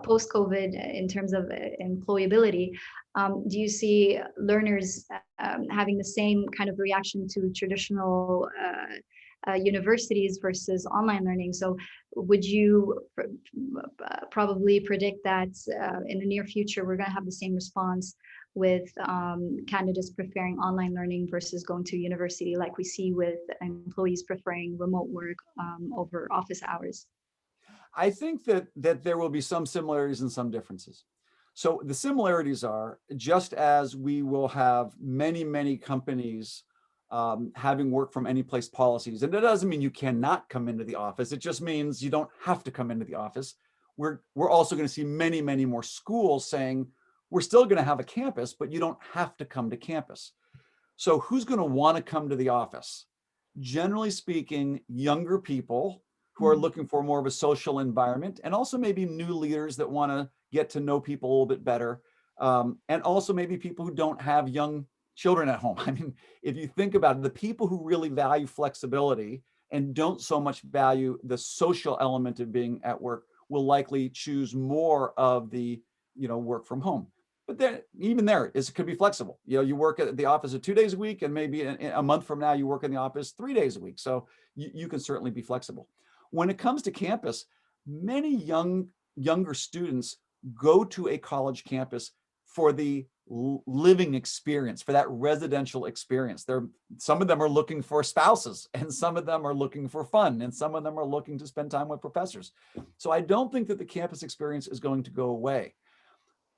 post-COVID in terms of employability. Do you see learners having the same kind of reaction to traditional universities versus online learning? So would you probably predict that in the near future, we're going to have the same response with candidates preferring online learning versus going to university, like we see with employees preferring remote work over office hours? I think that there will be some similarities and some differences. So the similarities are, just as we will have many companies having work from any place policies, and that doesn't mean you cannot come into the office. It just means you don't have to come into the office. We're also going to see many more schools saying we're still going to have a campus, but you don't have to come to campus. So who's going to want to come to the office? Generally speaking, younger people who are looking for more of a social environment, and also maybe new leaders that want to get to know people a little bit better. And also maybe people who don't have young children at home. I mean, if you think about it, the people who really value flexibility and don't so much value the social element of being at work will likely choose more of the, work from home. But then even there, it could be flexible. You work at the office 2 days a week, and maybe a month from now you work in the office 3 days a week. So you can certainly be flexible. When it comes to campus, many younger students go to a college campus for the living experience, for that residential experience. Some of them are looking for spouses, and some of them are looking for fun, and some of them are looking to spend time with professors. So I don't think that the campus experience is going to go away.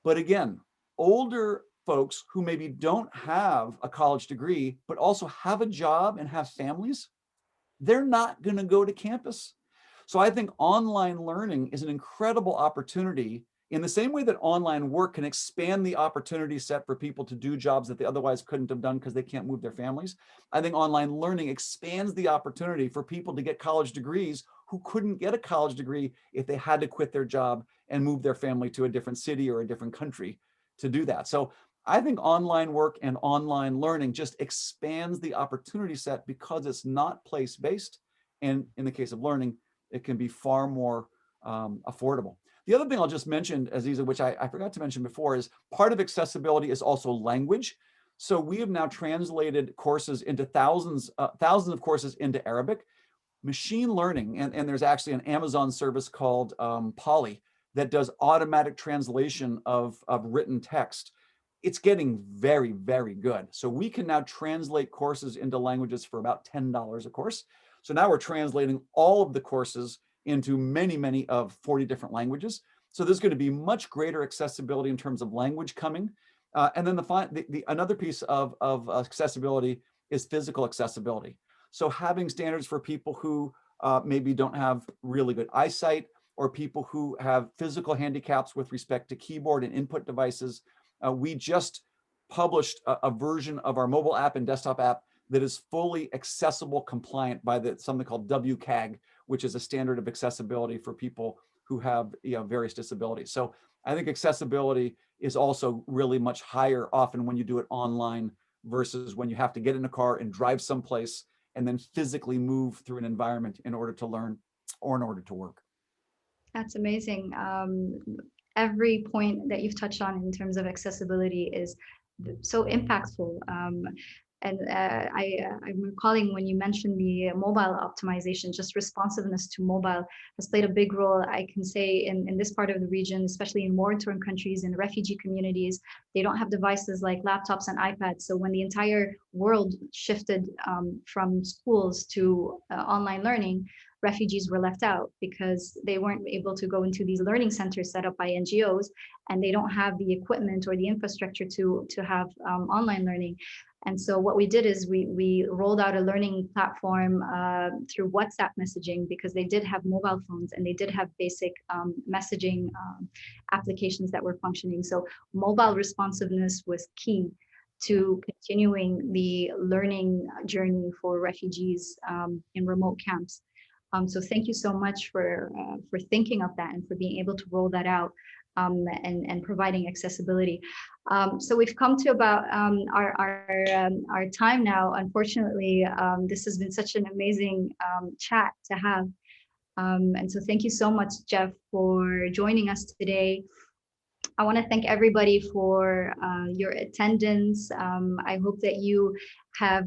But again, older folks who maybe don't have a college degree, but also have a job and have families, they're not going to go to campus. So I think online learning is an incredible opportunity, in the same way that online work can expand the opportunity set for people to do jobs that they otherwise couldn't have done because they can't move their families. I think online learning expands the opportunity for people to get college degrees who couldn't get a college degree if they had to quit their job and move their family to a different city or a different country to do that. So I think online work and online learning just expands the opportunity set because it's not place-based. And in the case of learning, it can be far more affordable. The other thing I'll just mention, Aziza, which I forgot to mention before, is part of accessibility is also language. So we have now translated courses into thousands of courses into Arabic. Machine learning, and there's actually an Amazon service called Poly that does automatic translation of written text. It's getting very good. So we can now translate courses into languages for about $10 a course. So now we're translating all of the courses into many of 40 different languages. So there's going to be much greater accessibility in terms of language coming. And then another piece of accessibility is physical accessibility. So having standards for people who maybe don't have really good eyesight, or people who have physical handicaps with respect to keyboard and input devices. We just published a version of our mobile app and desktop app that is fully accessible compliant by something called WCAG, which is a standard of accessibility for people who have various disabilities. So I think accessibility is also really much higher often when you do it online versus when you have to get in a car and drive someplace and then physically move through an environment in order to learn or in order to work. That's amazing. Every point that you've touched on in terms of accessibility is so impactful. And I'm recalling when you mentioned the mobile optimization, just responsiveness to mobile has played a big role. I can say in this part of the region, especially in war-torn countries and refugee communities, they don't have devices like laptops and iPads. So when the entire world shifted from schools to online learning, refugees were left out because they weren't able to go into these learning centers set up by NGOs, and they don't have the equipment or the infrastructure to have online learning. And so what we did is we rolled out a learning platform through WhatsApp messaging, because they did have mobile phones and they did have basic messaging applications that were functioning. So mobile responsiveness was key to continuing the learning journey for refugees in remote camps. So thank you so much for thinking of that and for being able to roll that out and providing accessibility. So we've come to about our time now. Unfortunately, this has been such an amazing chat to have. And so thank you so much, Jeff, for joining us today. I want to thank everybody for your attendance. I hope that you have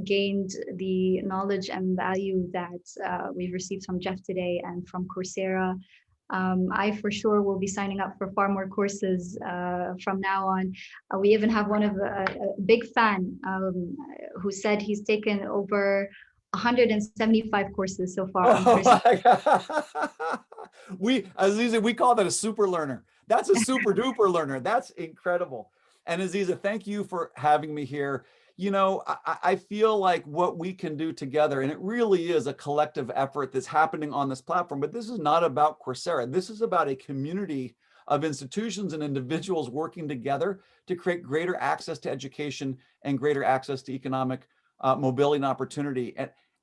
gained the knowledge and value that we've received from Jeff today and from Coursera. I for sure will be signing up for far more courses from now on. We even have one of a big fan who said he's taken over 175 courses so far on Coursera. Oh my God. Aziza, we call that a super learner. That's a super duper learner. That's incredible. And Aziza, thank you for having me here. You know, I feel like what we can do together, and it really is a collective effort that's happening on this platform, but this is not about Coursera. This is about a community of institutions and individuals working together to create greater access to education and greater access to economic mobility and opportunity.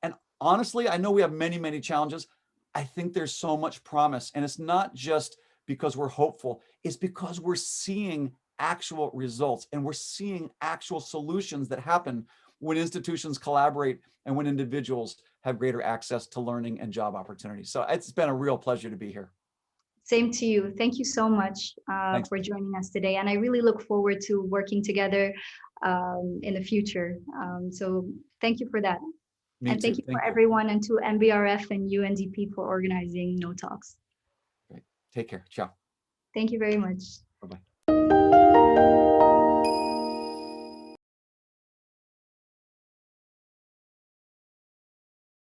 And honestly, I know we have many, many challenges. I think there's so much promise. And it's not just because we're hopeful, it's because we're seeing actual results and we're seeing actual solutions that happen when institutions collaborate and when individuals have greater access to learning and job opportunities. So it's been a real pleasure to be here. Same to you. Thank you so much for joining us today. And I really look forward to working together in the future. So thank you for that. And thank you for everyone, and to MBRF and UNDP for organizing No Talks. Great. Take care. Ciao. Thank you very much. Bye-bye.